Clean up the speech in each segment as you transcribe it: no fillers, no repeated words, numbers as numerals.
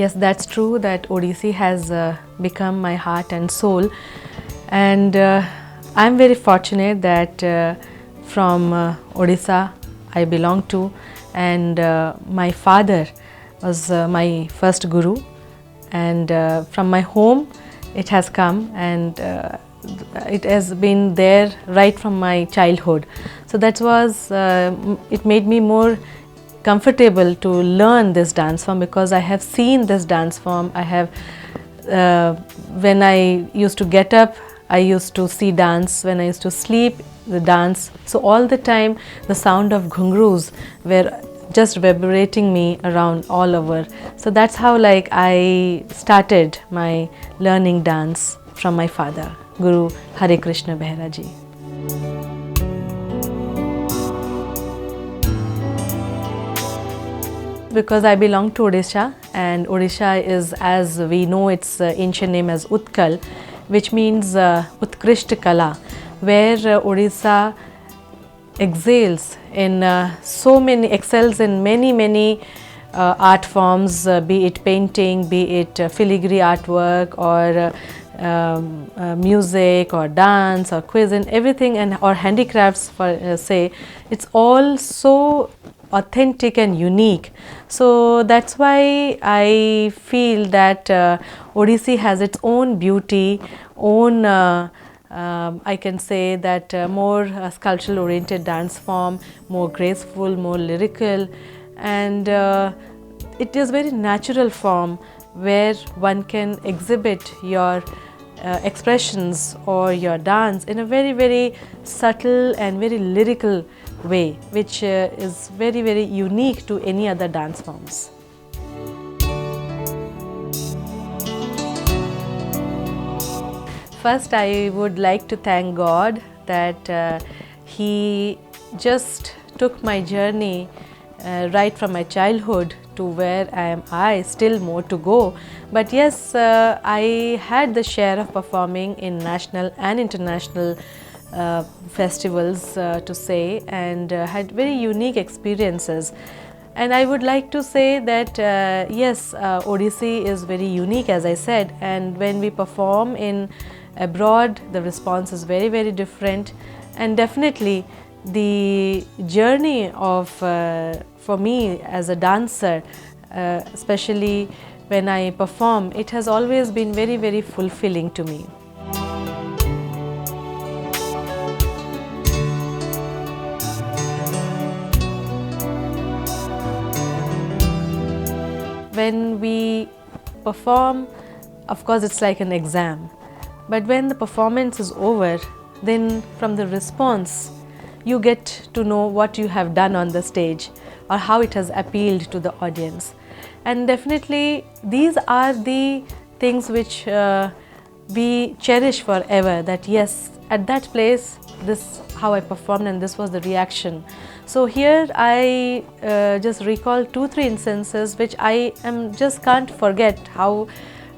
Yes, that's true that Odissi has become my heart and soul, and I'm very fortunate that from Odisha I belong to, and my father was my first guru, and from my home it has come, and it has been there right from my childhood. So that was it made me more comfortable to learn this dance form, because I have seen this dance form. I have when I used to get up, I used to see dance. When I used to sleep, the dance. So all the time the sound of ghungroos were just vibrating me around all over. So that's how like I started my learning dance from my father, Guru Hare Krishna Behera ji. Because I belong to Odisha, and Odisha is, as we know, its ancient name as Utkal, which means Utkrishta Kala, where Odisha excels in excels in many art forms, be it painting, be it filigree artwork, or music, or dance, or cuisine, everything, and or handicrafts, for say, it's all so authentic and unique. So that's why I feel that Odissi has its own beauty, own I can say that more sculptural oriented dance form, more graceful, more lyrical, and it is very natural form where one can exhibit your expressions or your dance in a very subtle and very lyrical way, which is very unique to any other dance forms. First, I would like to thank God that He just took my journey right from my childhood to where I still more to go. But yes, I had the share of performing in national and international festivals to say, and had very unique experiences. And I would like to say that yes, Odissi is very unique, as I said, and when we perform in abroad, the response is very different, and definitely the journey of for me as a dancer, especially when I perform, it has always been very fulfilling to me. When we perform, of course it's like an exam, but when the performance is over, then from the response you get to know what you have done on the stage or how it has appealed to the audience. And definitely these are the things which we cherish forever, that yes, at that place this how I performed and this was the reaction. So here I just recall 2-3 instances which I just can't forget how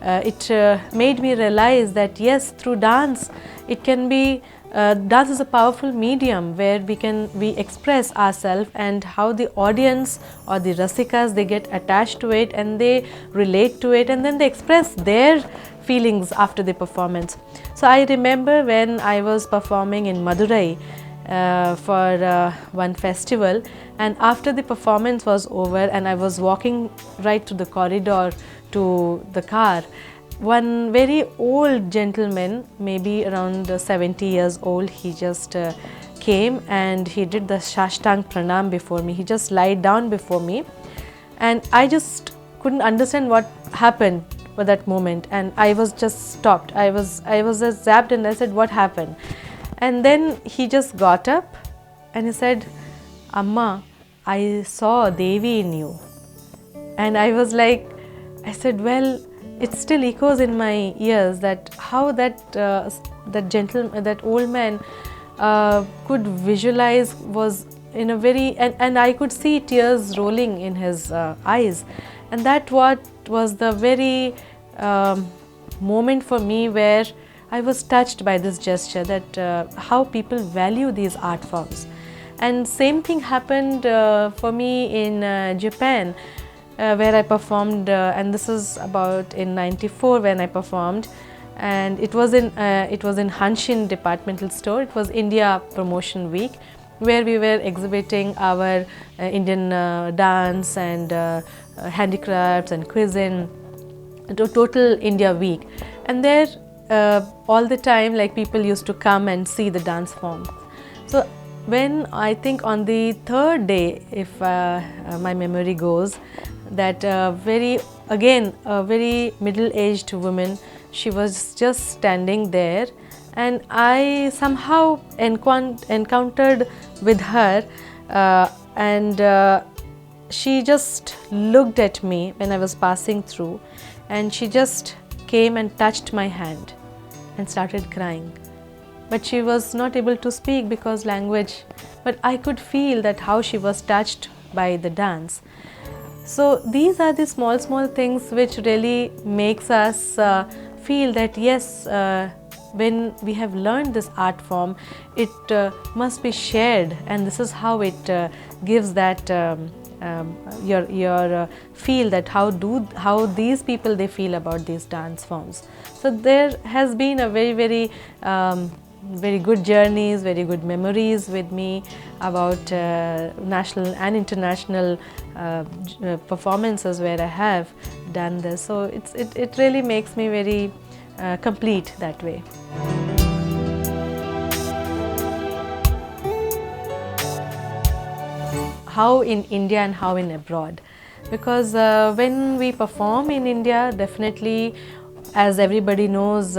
it made me realize that yes, through dance it can be dance is a powerful medium where we express ourselves, and how the audience or the rasikas, they get attached to it and they relate to it, and then they express their feelings after the performance. So I remember when I was performing in Madurai for one festival, and after the performance was over and I was walking right to the corridor to the car, one very old gentleman, maybe around 70 years old, he just came and he did the Shashtang Pranam before me. He just lied down before me, and I just couldn't understand what happened for that moment, and I was just stopped. I was just zapped, and I said, what happened? And then he just got up and he said, Amma, I saw Devi in you. And I was like, I said, well, it still echoes in my ears that how that old man could visualize was in a very, and I could see tears rolling in his eyes, and that what was the very moment for me where I was touched by this gesture, that how people value these art forms. And same thing happened for me in Japan, where I performed, and this is about in '94 when I performed, and it was in Hanshin departmental store. It was India Promotion Week, where we were exhibiting our Indian dance and handicrafts and cuisine, total India week. And there all the time, like, people used to come and see the dance form. So when I think on the third day, if my memory goes, that very middle-aged woman, she was just standing there, and I somehow encountered with her, and she just looked at me when I was passing through, and she just came and touched my hand and started crying. But she was not able to speak because language, but I could feel that how she was touched by the dance. So these are the small things which really makes us feel that yes, when we have learned this art form, it must be shared, and this is how it gives that your feel that how these people they feel about these dance forms. So there has been a very good journeys, very good memories with me about national and international performances where I have done this. So it really makes me very complete that way. How in India and how in abroad? Because when we perform in India, definitely, as everybody knows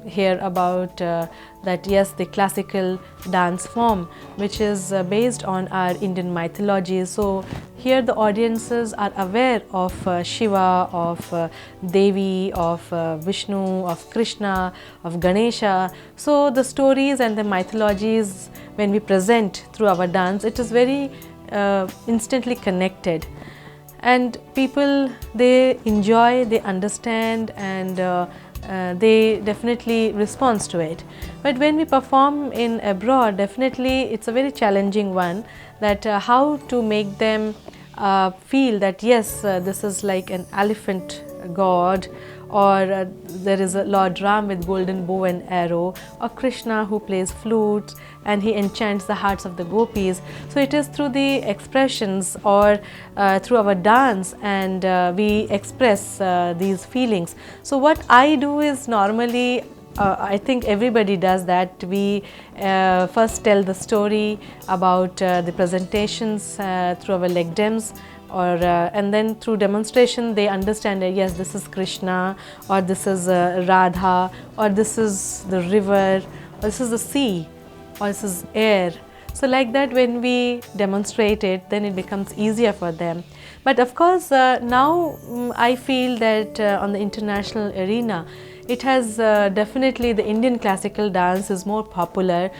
here about that yes, the classical dance form, which is based on our Indian mythology. So here the audiences are aware of Shiva, of Devi, of Vishnu, of Krishna, of Ganesha. So the stories and the mythologies, when we present through our dance, it is very instantly connected, and people, they enjoy, they understand, and they definitely respond to it. But when we perform in abroad, definitely it's a very challenging one, that how to make them feel that yes, this is like an elephant god, or there is a Lord Ram with golden bow and arrow, or Krishna who plays flute and he enchants the hearts of the gopis. So it is through the expressions or through our dance, and we express these feelings. So what I do is normally, I think everybody does that, we first tell the story about the presentations through our leg dems, or and then through demonstration they understand that yes, this is Krishna, or this is Radha, or this is the river, or this is the sea, or this is air. So like that, when we demonstrate it, then it becomes easier for them. But of course now I feel that on the international arena, it has definitely, the Indian classical dance is more popular.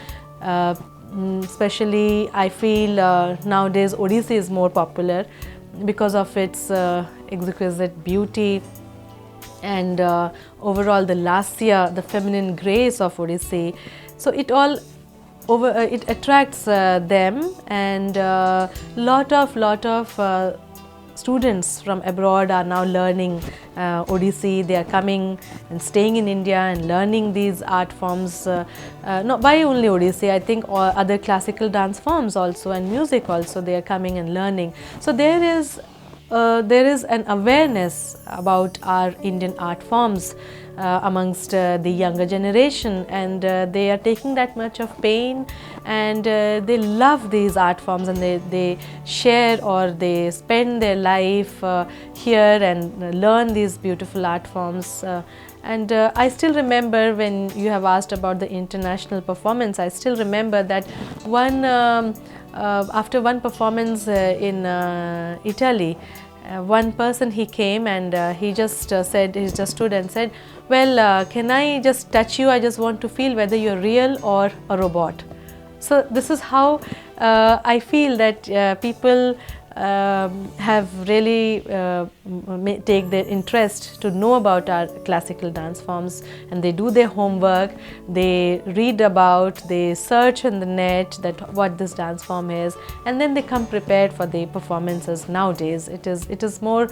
Especially I feel nowadays Odissi is more popular because of its exquisite beauty, and overall the lasya, the feminine grace of Odissi. So it all it attracts them, and lot of students from abroad are now learning Odissi. They are coming and staying in India and learning these art forms, not by only Odissi, I think other classical dance forms also, and music also, they are coming and learning. So there is there is an awareness about our Indian art forms amongst the younger generation, and they are taking that much of pain, and they love these art forms, and they share or they spend their life here and learn these beautiful art forms. And I still remember, when you have asked about the international performance, I still remember that after one performance in Italy, one person, he came and he just stood and said, well, can I just touch you? I just want to feel whether you're real or a robot. So this is how I feel that people have really take their interest to know about our classical dance forms, and they do their homework, they read about, they search on the net that what this dance form is, and then they come prepared for the performances. Nowadays it is more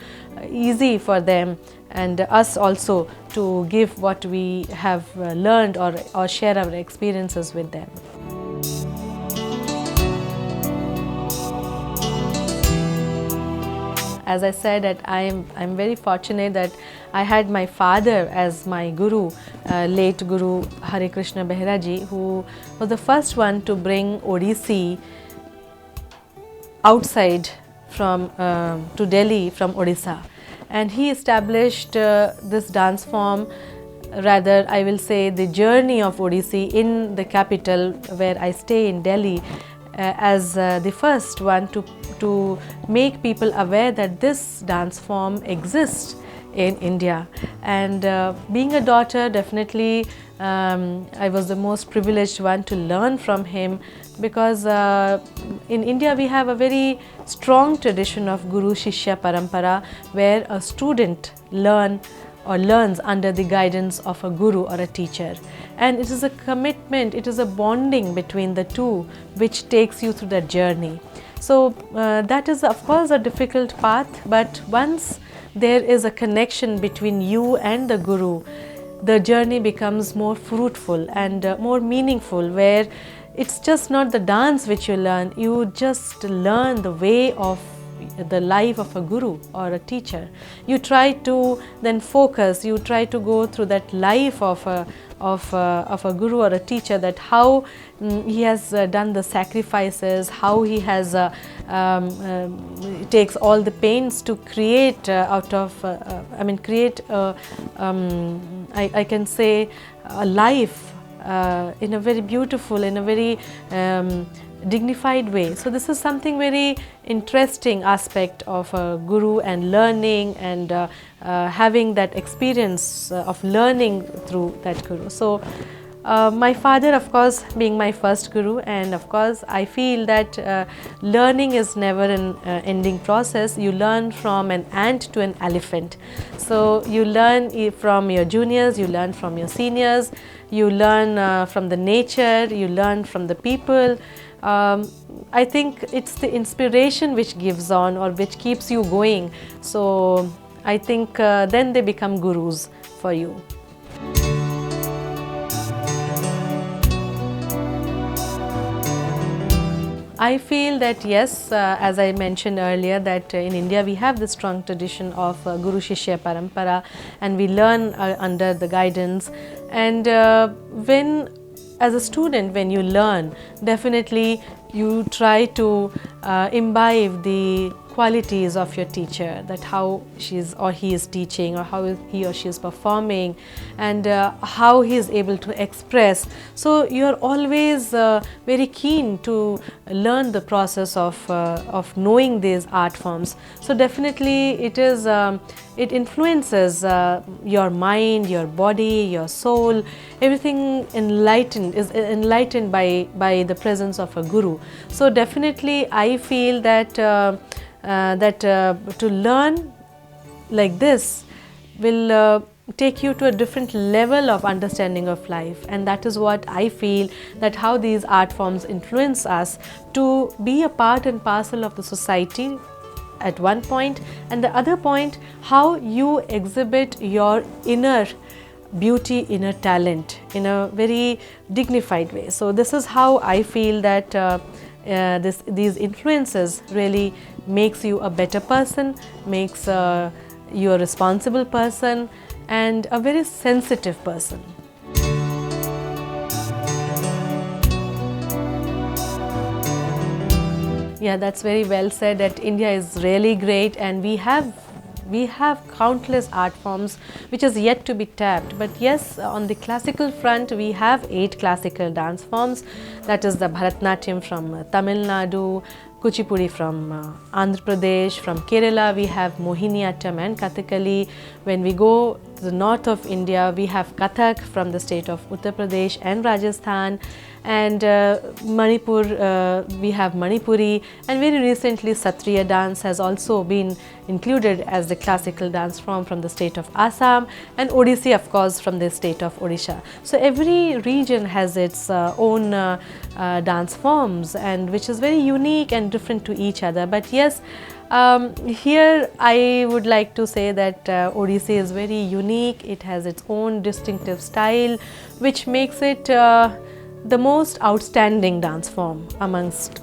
easy for them and us also to give what we have learned or share our experiences with them. As I said, that I'm very fortunate that I had my father as my guru, late Guru Hare Krishna Behera ji, who was the first one to bring Odissi outside from to Delhi from Odisha, and he established this dance form, rather I will say the journey of Odissi in the capital where I stay in Delhi, as the first one to make people aware that this dance form exists in India. And being a daughter, definitely I was the most privileged one to learn from him, because in India we have a very strong tradition of Guru Shishya Parampara, where a student learns under the guidance of a guru or a teacher, and it is a commitment, it is a bonding between the two which takes you through that journey. So that is of course a difficult path, but once there is a connection between you and the guru, the journey becomes more fruitful and more meaningful, where it's just not the dance which you learn, you just learn the way of the life of a guru or a teacher. You try to then focus, you try to go through that life of a guru or a teacher, that how he has done the sacrifices, how he has takes all the pains to create I can say a life in a very beautiful, in a very dignified way. So this is something very interesting aspect of a guru and learning, and having that experience of learning through that guru. So my father, of course, being my first guru, and of course I feel that learning is never an ending process. You learn from an ant to an elephant. So you learn from your juniors, you learn from your seniors, you learn from the nature, you learn from the people. I think it's the inspiration which gives on, or which keeps you going. So I think then they become gurus for you. I feel that yes, as I mentioned earlier, that in India we have the strong tradition of Guru Shishya Parampara, and we learn under the guidance. And as a student, when you learn, definitely you try to imbibe the qualities of your teacher, that how she is or he is teaching, or how he or she is performing, and how he is able to express. So you are always very keen to learn the process of knowing these art forms. So definitely it influences your mind, your body, your soul. Everything is enlightened by the presence of a guru. So definitely I feel that to learn like this will take you to a different level of understanding of life, and that is what I feel, that how these art forms influence us to be a part and parcel of the society at one point, and the other point, how you exhibit your inner beauty, inner talent in a very dignified way. So this is how I feel that these influences really makes you a better person, makes you a responsible person and a very sensitive person. Yeah, that's very well said, that India is really great and we have countless art forms which is yet to be tapped. But yes, on the classical front we have 8 classical dance forms, that is the Bharatnatyam from Tamil Nadu, Kuchipudi from Andhra Pradesh, from Kerala we have Mohiniyattam and Kathakali. When we go to the north of India we have Kathak from the state of Uttar Pradesh and Rajasthan, and Manipur we have Manipuri, and very recently Satriya dance has also been included as the classical dance form from the state of Assam, and Odissi of course from the state of Odisha. So every region has its own dance forms, and which is very unique and different to each other. But yes, here I would like to say that Odissi is very unique. It has its own distinctive style which makes it the most outstanding dance form amongst,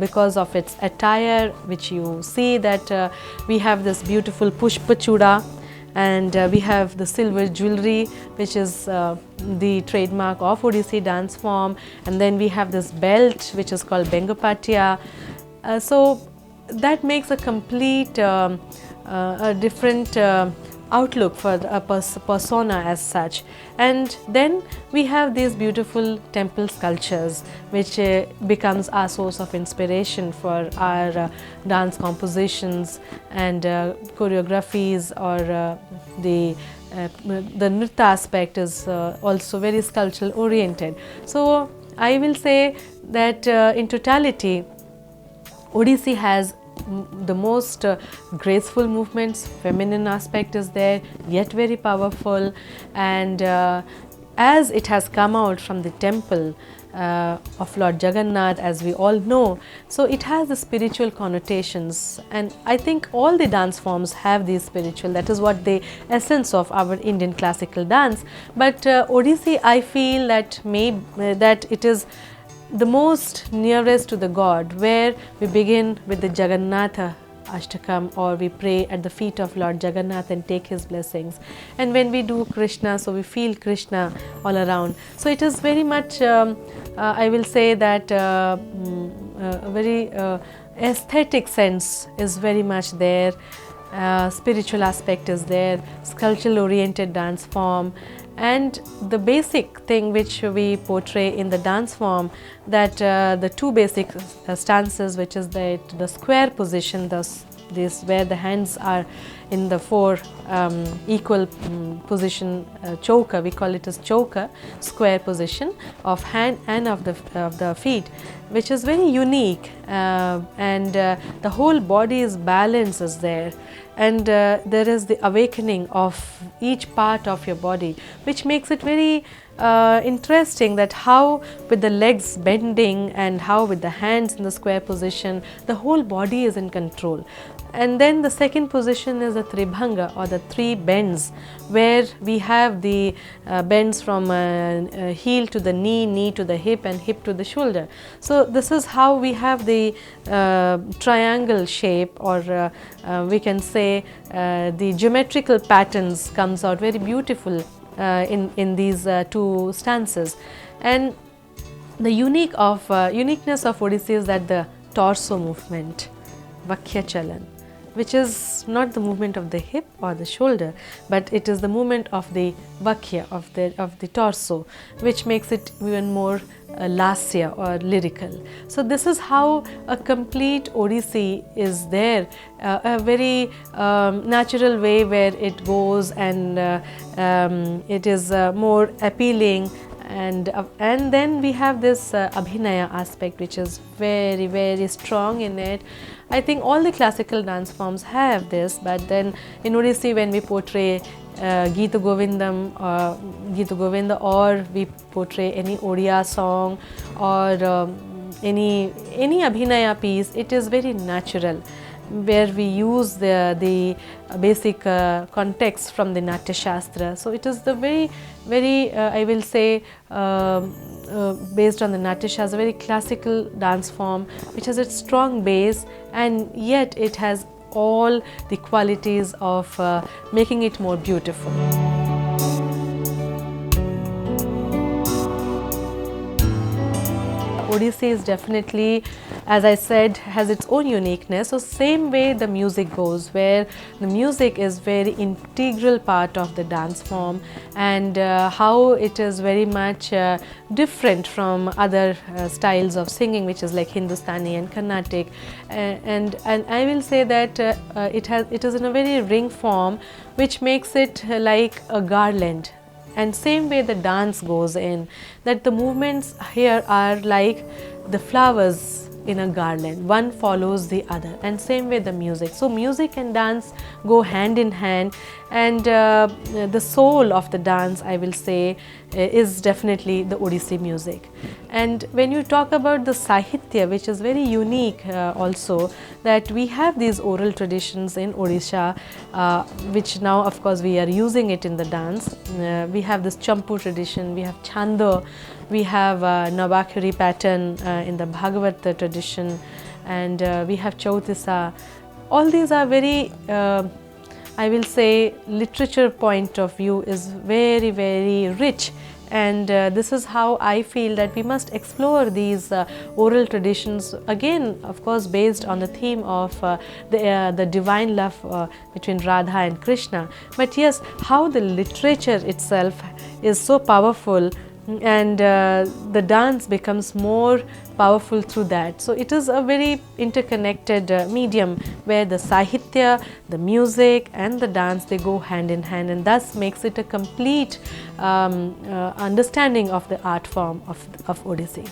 because of its attire, which you see that we have this beautiful pushpa chuda, and we have the silver jewelry which is the trademark of Odissi dance form, and then we have this belt which is called Bengapatya. So that makes a complete a different outlook for a persona as such. And then we have these beautiful temple sculptures which becomes our source of inspiration for our dance compositions and choreographies, or the nritta aspect is also very sculptural oriented. So I will say that in totality Odissi has the most graceful movements, feminine aspect is there, yet very powerful, and as it has come out from the temple of Lord Jagannath, as we all know, so it has the spiritual connotations, and I think all the dance forms have these spiritual, that is what the essence of our Indian classical dance. But Odissi, I feel that that it is the most nearest to the God, where we begin with the Jagannatha Ashtakam, or we pray at the feet of Lord Jagannath and take his blessings, and when we do Krishna, so we feel Krishna all around. So it is very much I will say that a very aesthetic sense is very much there, spiritual aspect is there, sculptural oriented dance form, and the basic thing which we portray in the dance form, that the two basic stances, which is the square position, this where the hands are in the four equal position, choker, we call it as choker, square position of hand and of the feet, which is very unique, and the whole body's balance is there, and there is the awakening of each part of your body, which makes it very interesting, that how with the legs bending and how with the hands in the square position, the whole body is in control. And then the second position is the Tribhanga, or the 3 bends, where we have the bends from heel to the knee, knee to the hip, and hip to the shoulder. So this is how we have the triangle shape, or we can say the geometrical patterns comes out very beautiful in these 2 stances. And the uniqueness of Odissi is that the torso movement, Vakhya Chalan, which is not the movement of the hip or the shoulder, but it is the movement of the Vakhya, of the torso, which makes it even more lasya or lyrical. So this is how a complete Odissi is there, a very natural way where it goes, and it is more appealing. And then we have this abhinaya aspect, which is very, very strong in it. I think all the classical dance forms have this, but then in Odissi, when we portray Geeta Govinda, or we portray any Odia song, or any abhinaya piece, it is very natural, where we use the basic context from the Natya Shastra. So it is the very I will say based on the Natya Shastra, very classical dance form which has a strong base, and yet it has all the qualities of making it more beautiful. Odissi is definitely, as I said, has its own uniqueness. So same way the music goes, where the music is very integral part of the dance form, and how it is very much different from other styles of singing, which is like Hindustani and Carnatic, and I will say that it is in a very ring form, which makes it like a garland. And same way the dance goes in, that the movements here are like the flowers in a garland, one follows the other, and same way the music. So music and dance go hand in hand, and the soul of the dance, I will say, is definitely the Odissi music. And when you talk about the Sahitya, which is very unique also, that we have these oral traditions in Odisha, which now of course we are using it in the dance. We have this Champu tradition, we have Chando, we have Navakhuri pattern in the Bhagavata tradition, and we have Chautisa. All these are very I will say literature point of view is very rich, and this is how I feel that we must explore these oral traditions, again of course based on the theme of the divine love between Radha and Krishna, but yes, how the literature itself is so powerful, and the dance becomes more powerful through that. So it is a very interconnected medium where the Sahitya, the music and the dance, they go hand in hand, and thus makes it a complete understanding of the art form of Odissi.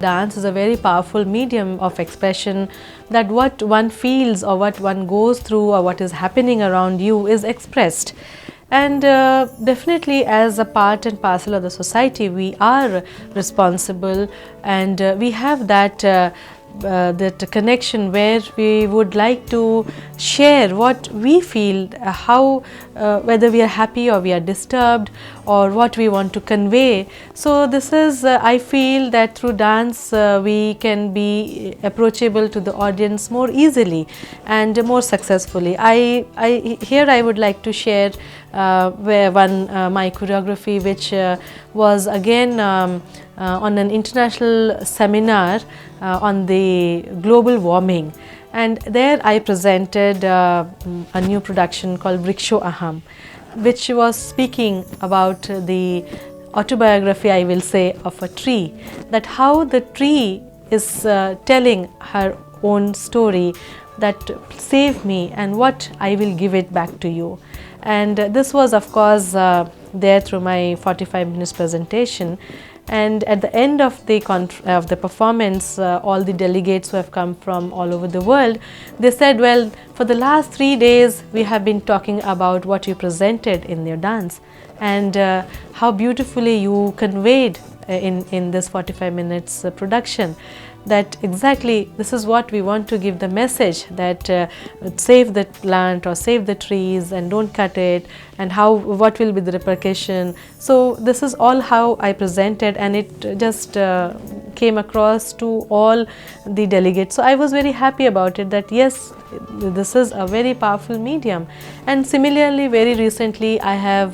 Dance is a very powerful medium of expression, that what one feels or what one goes through or what is happening around you is expressed. And definitely as a part and parcel of the society, we are responsible, and we have that connection where we would like to share what we feel, how whether we are happy or we are disturbed, or what we want to convey. So this is I feel that through dance we can be approachable to the audience more easily and more successfully. Here I would like to share where my choreography, which was again on an international seminar on the global warming, and there I presented a new production called Vriksho Aham, which was speaking about the autobiography, I will say, of a tree, that how the tree is telling her own story, that save me and what I will give it back to you. And this was of course there through my 45 minutes presentation. And at the end of the performance, all the delegates who have come from all over the world, they said, well, for the last 3 days we have been talking about what you presented in your dance, and how beautifully you conveyed in this 45 minutes production, that exactly this is what we want to give the message, that save the plant or save the trees and don't cut it, and what will be the repercussion. So this is all how I presented, and it just came across to all the delegates. So I was very happy about it, that yes, this is a very powerful medium. And similarly, very recently I have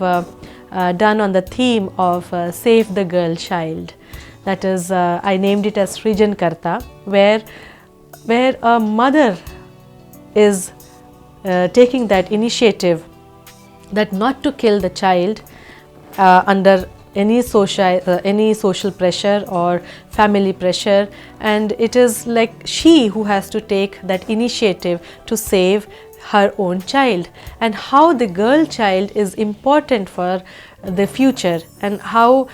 done on the theme of Save the Girl Child. That is, I named it as Srijan Karta, where a mother is taking that initiative, that not to kill the child under any social pressure or family pressure, and it is like she who has to take that initiative to save her own child, and how the girl child is important for the future, and how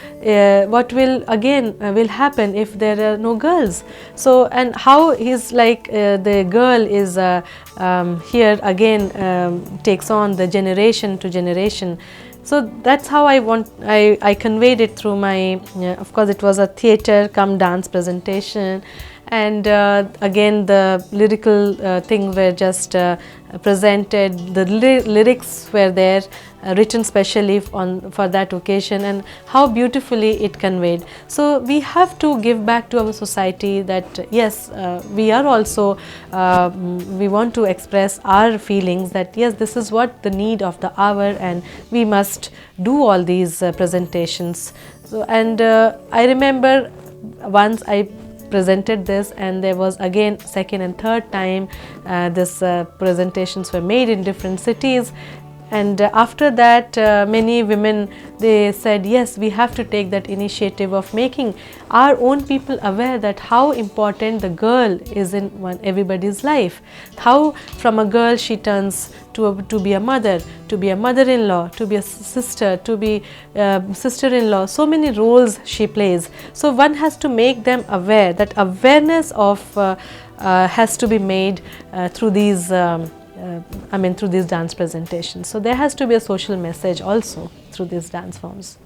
what will again will happen if there are no girls. So, and how is like the girl is here again takes on the generation to generation, So that's how I conveyed it through my, of course it was a theatre come dance presentation, and again the lyrical thing were just presented, the lyrics were there, written specially for that occasion, and how beautifully it conveyed. So we have to give back to our society that yes, we are also we want to express our feelings that yes, this is what the need of the hour, and we must do all these presentations. So, and I remember once I presented this, and there was again second and third time this presentations were made in different cities, and after that many women, they said yes, we have to take that initiative of making our own people aware that how important the girl is in everybody's life, how from a girl she turns to be a mother, to be a mother-in-law, to be a sister, to be sister-in-law, so many roles she plays. So one has to make them aware, that awareness of has to be made through these through these dance presentations. So there has to be a social message also through these dance forms.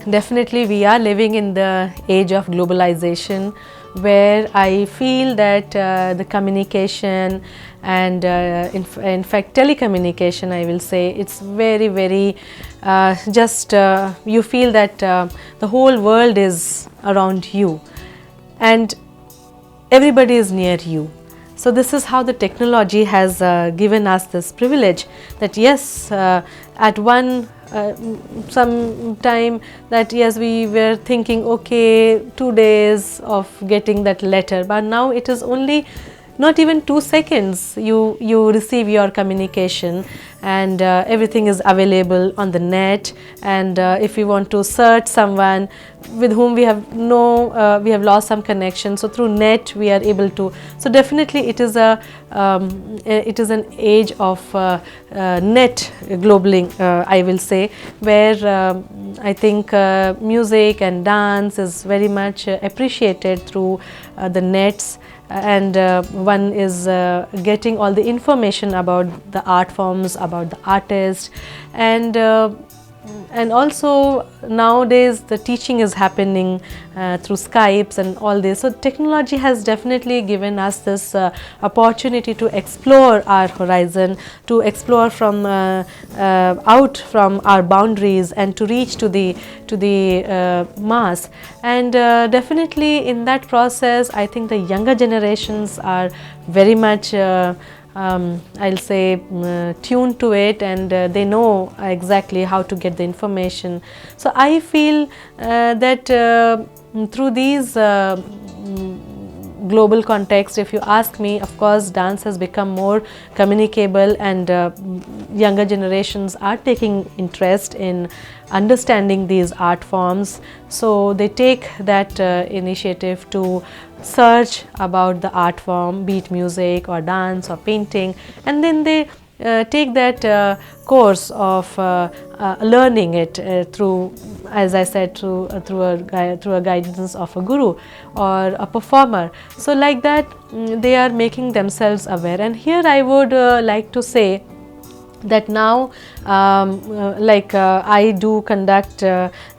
Definitely we are living in the age of globalization, where I feel that the communication and in fact telecommunication, I will say, it's very you feel that the whole world is around you and everybody is near you. So this is how the technology has given us this privilege, that yes, at one some time that yes, we were thinking okay, 2 days of getting that letter, but now it is only not even 2 seconds you receive your communication, and everything is available on the net. And if we want to search someone with whom we have lost some connection, so through net we are able to. So definitely it is an age of net globaling, I will say, where I think music and dance is very much appreciated through the nets, and one is getting all the information about the art forms, about the artist, and also nowadays the teaching is happening through Skypes and all this. So technology has definitely given us this opportunity to explore our horizon, to explore from out from our boundaries, and to reach to the mass. And definitely in that process, I think the younger generations are very much I'll say tuned to it, and they know exactly how to get the information. So I feel that through these global context, if you ask me, of course dance has become more communicable, and younger generations are taking interest in understanding these art forms. So they take that initiative to search about the art form, be it music or dance or painting, and then they take that course of learning it through, as I said, through a guidance of a guru or a performer. So like that they are making themselves aware. And here I would like to say that now I do conduct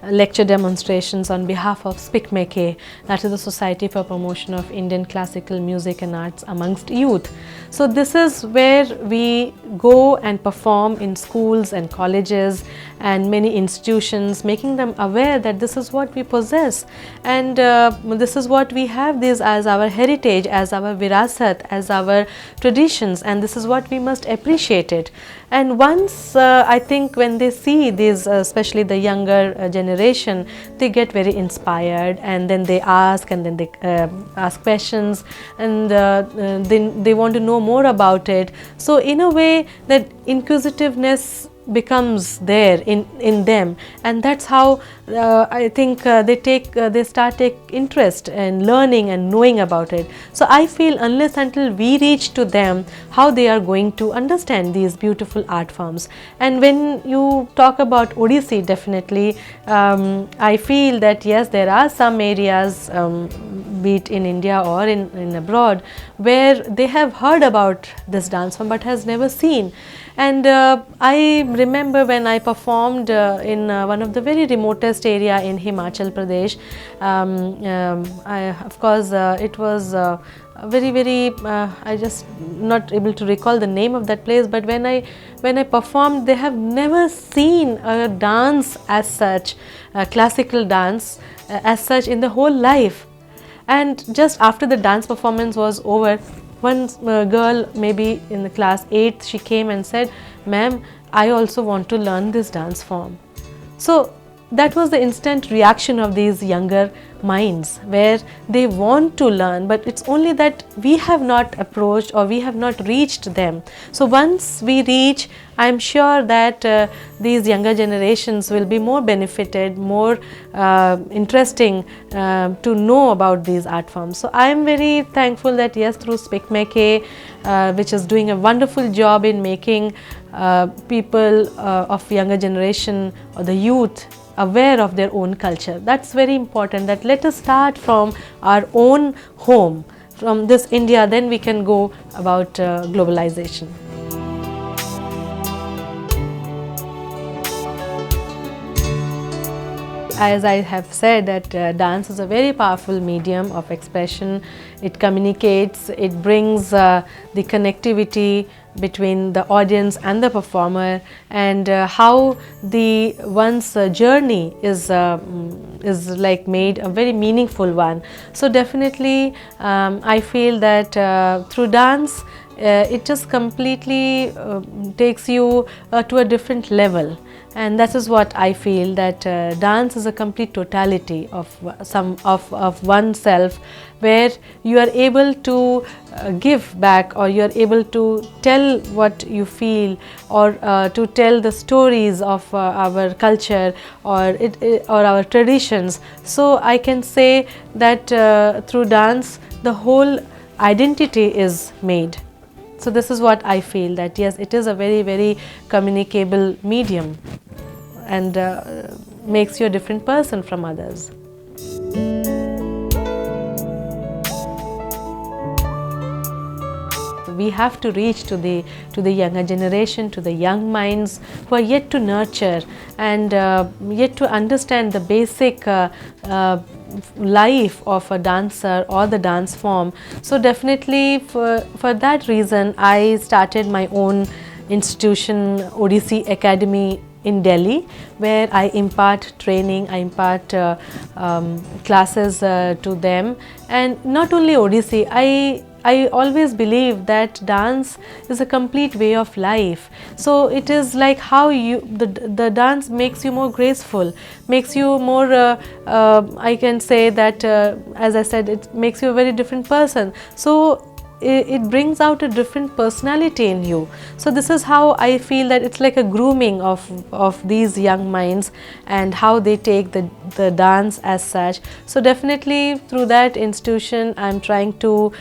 lecture demonstrations on behalf of SPICMECE, that is the Society for Promotion of Indian Classical Music and Arts amongst youth. So this is where we go and perform in schools and colleges and many institutions, making them aware that this is what we possess, and this is what we have, this as our heritage, as our virasat, as our traditions, and this is what we must appreciate it. And once I think when they see these, especially the younger generation, they get very inspired, and then they ask, and then they ask questions, and they want to know more about it. So in a way that inquisitiveness becomes there in them, and that's how I think they start take interest in learning and knowing about it. So I feel unless until we reach to them, how they are going to understand these beautiful art forms. And when you talk about Odissi, definitely I feel that yes, there are some areas be it in India or in abroad, where they have heard about this dance form but has never seen. And I remember when I performed in one of the very remotest area in Himachal Pradesh. Of course, it was very I just not able to recall the name of that place, but when I performed, they have never seen a dance as such, a classical dance as such in the whole life. And just after the dance performance was over, one girl, maybe in the class 8th, she came and said, "Ma'am, I also want to learn this dance form." So that was the instant reaction of these younger minds, where they want to learn, but it's only that we have not approached or we have not reached them. So once we reach, I'm sure that these younger generations will be more benefited, more interesting to know about these art forms. So I am very thankful that yes, through Spikmeke, which is doing a wonderful job in making people of younger generation or the youth aware of their own culture. That's very important, that let us start from our own home, from this India, then we can go about globalization. As I have said, that dance is a very powerful medium of expression. It communicates, it brings the connectivity between the audience and the performer, and how the one's journey is like made a very meaningful one. So definitely I feel that through dance it just completely takes you to a different level. And that is what I feel, that dance is a complete totality of oneself, where you are able to give back, or you are able to tell what you feel, or to tell the stories of our culture or our traditions. So I can say that through dance the whole identity is made. So this is what I feel, that yes, it is a very communicable medium, and makes you a different person from others. We have to reach to the younger generation, to the young minds who are yet to nurture and yet to understand the basic life of a dancer or the dance form. So definitely for that reason I started my own institution, Odissi Academy in Delhi, where I impart training, I impart classes to them. And not only Odissi, I always believe that dance is a complete way of life. So it is like how the dance makes you more graceful, makes you more I can say that as I said, it makes you a very different person. So it brings out a different personality in you. So this is how I feel, that it's like a grooming of these young minds and how they take the dance as such. So definitely through that institution I'm trying to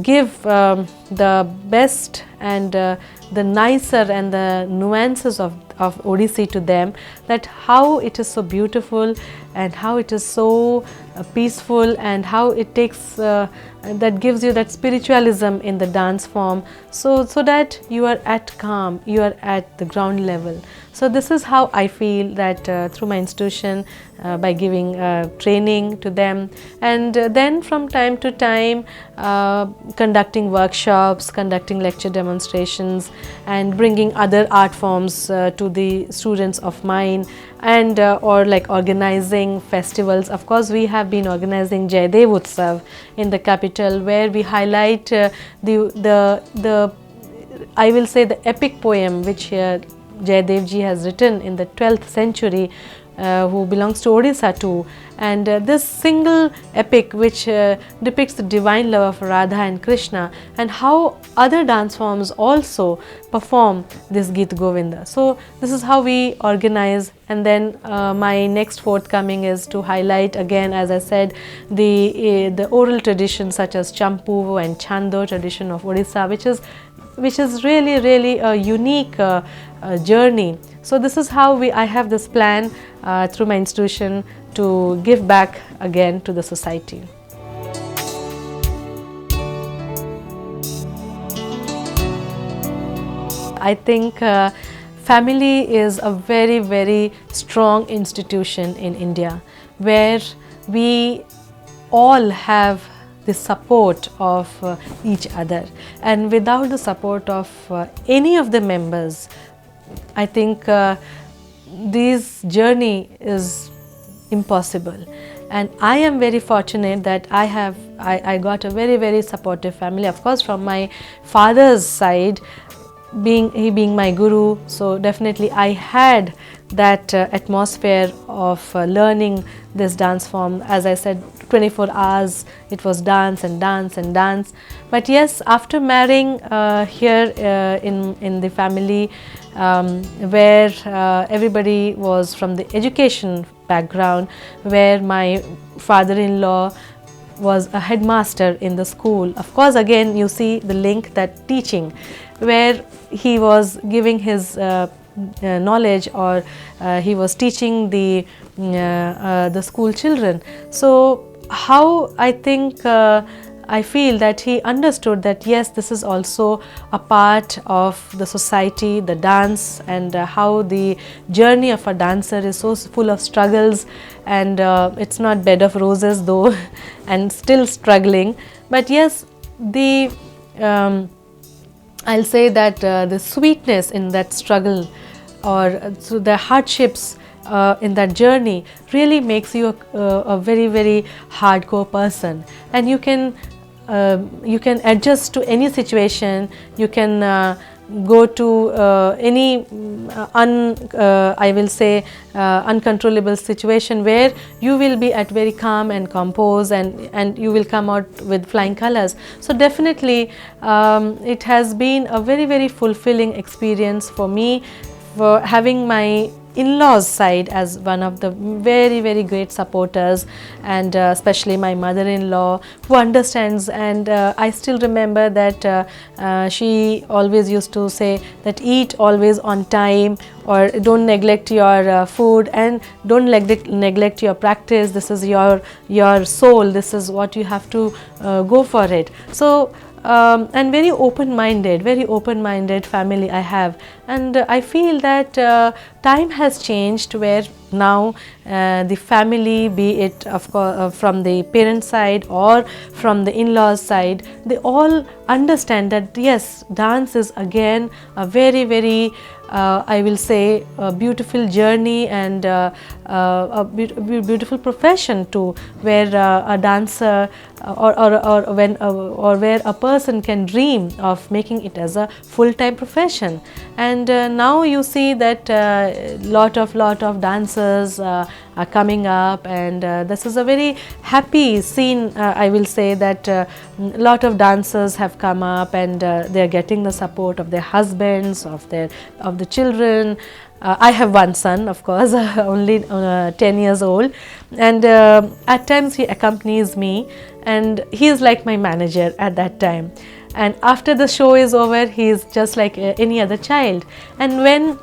give the best and the nicer and the nuances of Odissi to them, that how it is so beautiful and how it is so peaceful, and how it takes that gives you that spiritualism in the dance form, so that you are at calm, you are at the ground level. So this is how I feel, that through my institution, by giving training to them, and then from time to time conducting workshops, conducting lecture demonstrations, and bringing other art forms to the students of mine, and or like organizing festivals. Of course, we have been organizing Jaidev Utsav in the capital, where we highlight the I will say the epic poem which Jaidev ji has written in the 12th century, who belongs to Odisha too. And this single epic which depicts the divine love of Radha and Krishna, and how other dance forms also perform this Geet Govinda. So this is how we organize. And then my next forthcoming is to highlight again, as I said, the oral traditions such as Champu and Chando tradition of Odisha, which is really a unique journey. So this is how I have this plan through my institution to give back again to the society. I think family is a very, very strong institution in India, where we all have the support of each other, and without the support of any of the members, I think this journey is impossible. And I am very fortunate that I got a very, very supportive family, of course from my father's side, he being my guru. So definitely I had that atmosphere of learning this dance form. As I said, 24 hours it was dance and dance and dance. But yes, after marrying here in the family, where everybody was from the education background, where my father-in-law was a headmaster in the school. Of course, again you see the link, that teaching, where he was giving his knowledge, or he was teaching the school children. So how I think I feel that he understood that yes, this is also a part of the society, the dance, and how the journey of a dancer is so full of struggles, and it's not bed of roses though and still struggling. But yes, the I'll say that the sweetness in that struggle, or so the hardships in that journey, really makes you a very, very hardcore person, and you can adjust to any situation. You can go to any I will say uncontrollable situation, where you will be at very calm and composed, and you will come out with flying colors. So definitely it has been a very, very fulfilling experience for me, for having my in-laws side as one of the very, very great supporters, and especially my mother-in-law, who understands. And I still remember that she always used to say that eat always on time, or don't neglect your food, and don't neglect your practice. This is your soul, this is what you have to go for it. So and very open-minded family I have. And I feel that time has changed, where now the family, be it of course from the parent side or from the in-laws side, they all understand that yes, dance is again a very, very I will say a beautiful journey, and a beautiful profession too, where a dancer or where a person can dream of making it as a full-time profession. And now you see that lot of dancers are coming up, and this is a very happy scene. I will say that lot of dancers have come up, and they are getting the support of their husbands, of the children. I have one son, of course, only 10 years old, and at times he accompanies me, and he is like my manager at that time. And after the show is over, he is just like any other child. And when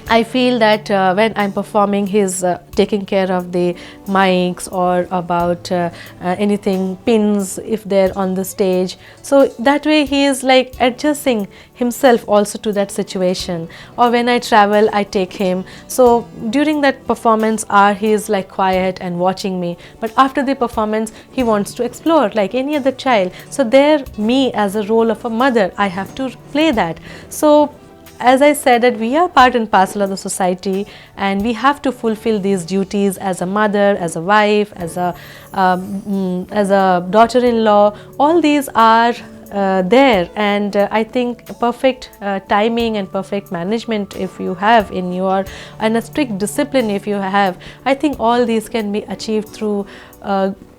I feel that when I'm performing, he's taking care of the mics, or about anything, pins if they're on the stage. So that way he is like adjusting himself also to that situation. Or when I travel, I take him. So during that performance hour, he is like quiet and watching me. But after the performance, he wants to explore like any other child. So there, me as a role of a mother, I have to play that. So as I said, that we are part and parcel of the society, and we have to fulfill these duties as a mother, as a wife, as a daughter-in-law. All these are there, and I think perfect timing and perfect management if you have in your, and a strict discipline if you have, I think all these can be achieved through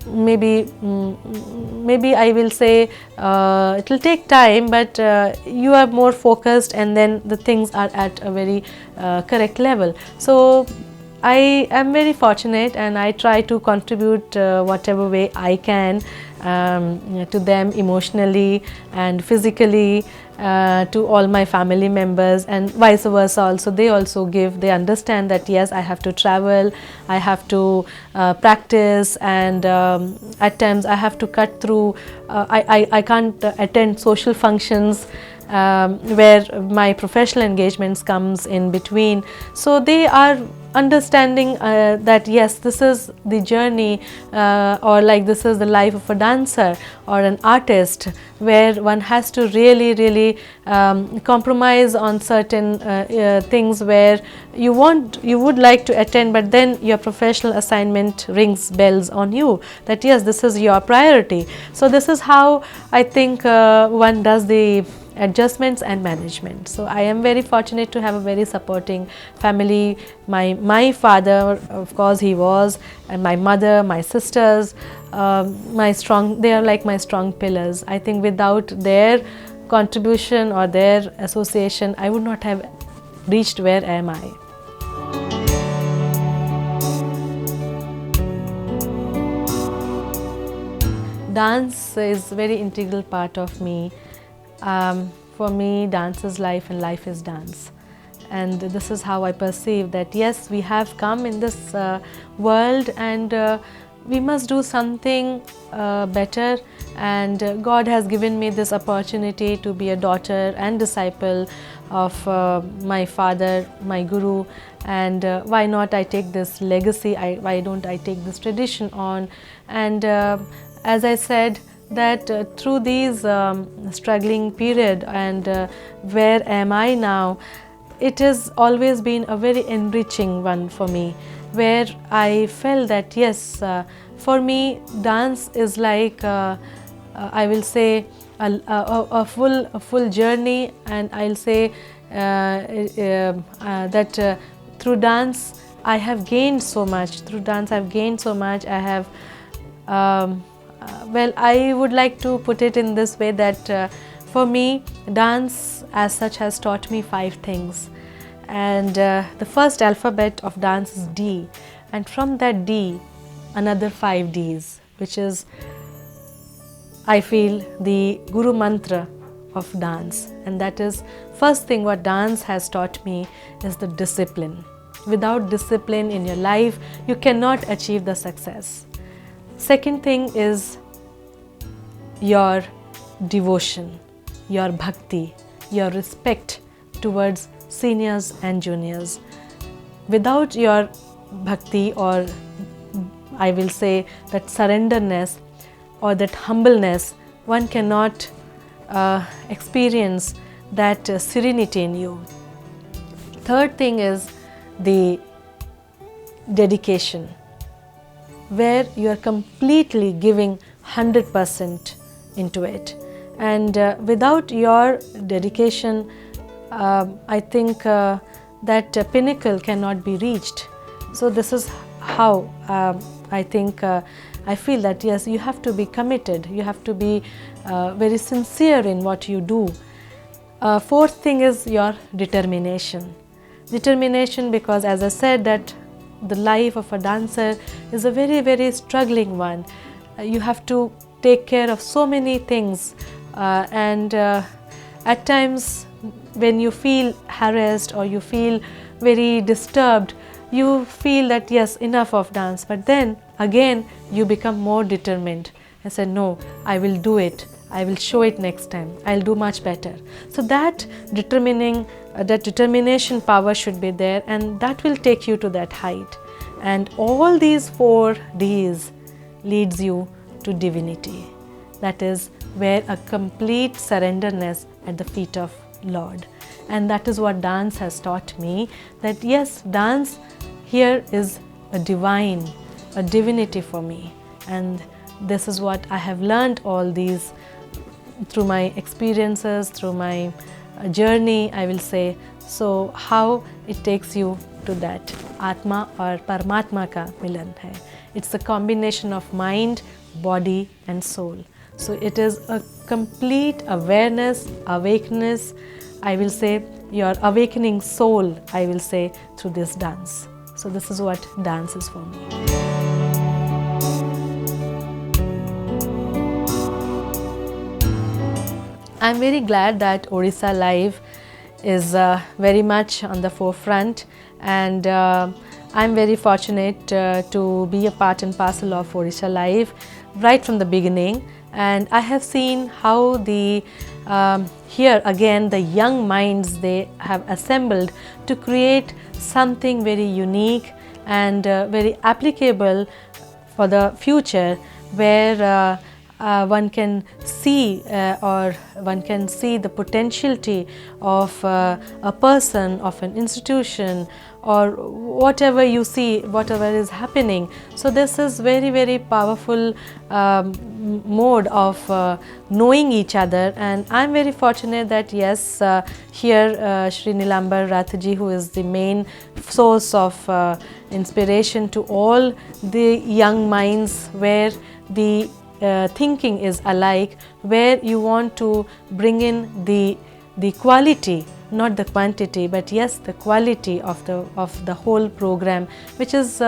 maybe I will say it will take time, but you are more focused, and then the things are at a very correct level. So I am very fortunate, and I try to contribute whatever way I can to them, emotionally and physically, to all my family members, and vice versa also. They also give, they understand that yes, I have to travel, I have to practice, and at times I have to cut through, I can't attend social functions where my professional engagements comes in between. So they are understanding that yes, this is the journey, or like this is the life of a dancer or an artist, where one has to really compromise on certain things where you would like to attend, but then your professional assignment rings bells on you that yes, this is your priority. So this is how I think one does the adjustments and management. So I am very fortunate to have a very supporting family. My father, of course, he was, and my mother, my sisters, they are like my strong pillars. I think without their contribution or their association, I would not have reached where am I. Dance is a very integral part of me. For me, dance is life and life is dance. And this is how I perceive that yes, we have come in this world and we must do something better, and God has given me this opportunity to be a daughter and disciple of my father, my guru, and why not I take this legacy, why don't I take this tradition on. And as I said, that through these struggling period and where am I now, it has always been a very enriching one for me, where I felt that yes, for me dance is like I will say a full journey, and I'll say that through dance I have gained so much. Through dance I've gained so much. I have well, I would like to put it in this way that for me, dance as such has taught me 5 things. And the first alphabet of dance is D. And from that D, another 5 Ds, which is, I feel, the Guru Mantra of dance. And that is, first thing what dance has taught me is the discipline. Without discipline in your life, you cannot achieve the success. Second thing is your devotion, your bhakti, your respect towards seniors and juniors. Without your bhakti, or I will say that surrenderness or that humbleness, one cannot experience that serenity in you. Third thing is the dedication, where you are completely giving 100% into it. And without your dedication, I think that pinnacle cannot be reached. So this is how I think I feel that yes, you have to be committed, you have to be very sincere in what you do. Fourth thing is your determination. Determination, because as I said that the life of a dancer is a very struggling one. You have to take care of so many things, and at times when you feel harassed or you feel very disturbed, you feel that yes, enough of dance, but then again you become more determined and say no, I will do it, I will show it next time, I'll do much better. So that determination power should be there, and that will take you to that height. And all these 4 Ds leads you to divinity. That is where a complete surrenderness at the feet of Lord. And that is what dance has taught me, that yes, dance here is a divinity for me. And this is what I have learned all these through my experiences, through my journey, I will say. So how it takes you to that Atma or Paramatma ka milan hai. It's a combination of mind, body and soul. So it is a complete awareness, awakeness, I will say, your awakening soul, I will say, through this dance. So this is what dance is for me. I'm very glad that Odisha Live is very much on the forefront, and I'm very fortunate to be a part and parcel of Odisha Live right from the beginning. and I have seen how the here again the young minds they have assembled to create something very unique and very applicable for the future, where one can see or one can see the potentiality of a person, of an institution, or whatever you see, whatever is happening. So this is very powerful mode of knowing each other, and I am very fortunate that yes, here Shri Nilambar Rathji, who is the main source of inspiration to all the young minds, where the thinking is alike, where you want to bring in the quality, not the quantity, but yes, the quality of the whole program, which is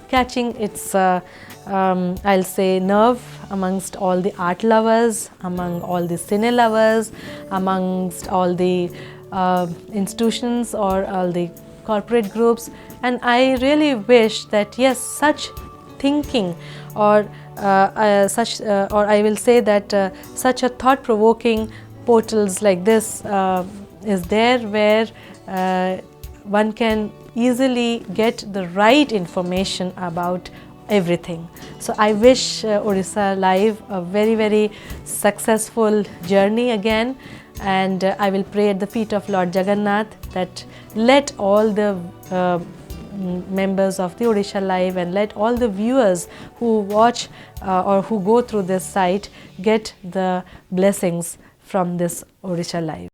catching its I'll say nerve amongst all the art lovers, among all the cine lovers, amongst all the institutions or all the corporate groups. And I really wish that yes, such thinking or or I will say that such a thought-provoking portals like this is there, where one can easily get the right information about everything. So I wish Odisha Live a very successful journey again, and I will pray at the feet of Lord Jagannath that let all the members of the Odisha Live and let all the viewers who watch or who go through this site get the blessings from this Odisha Live.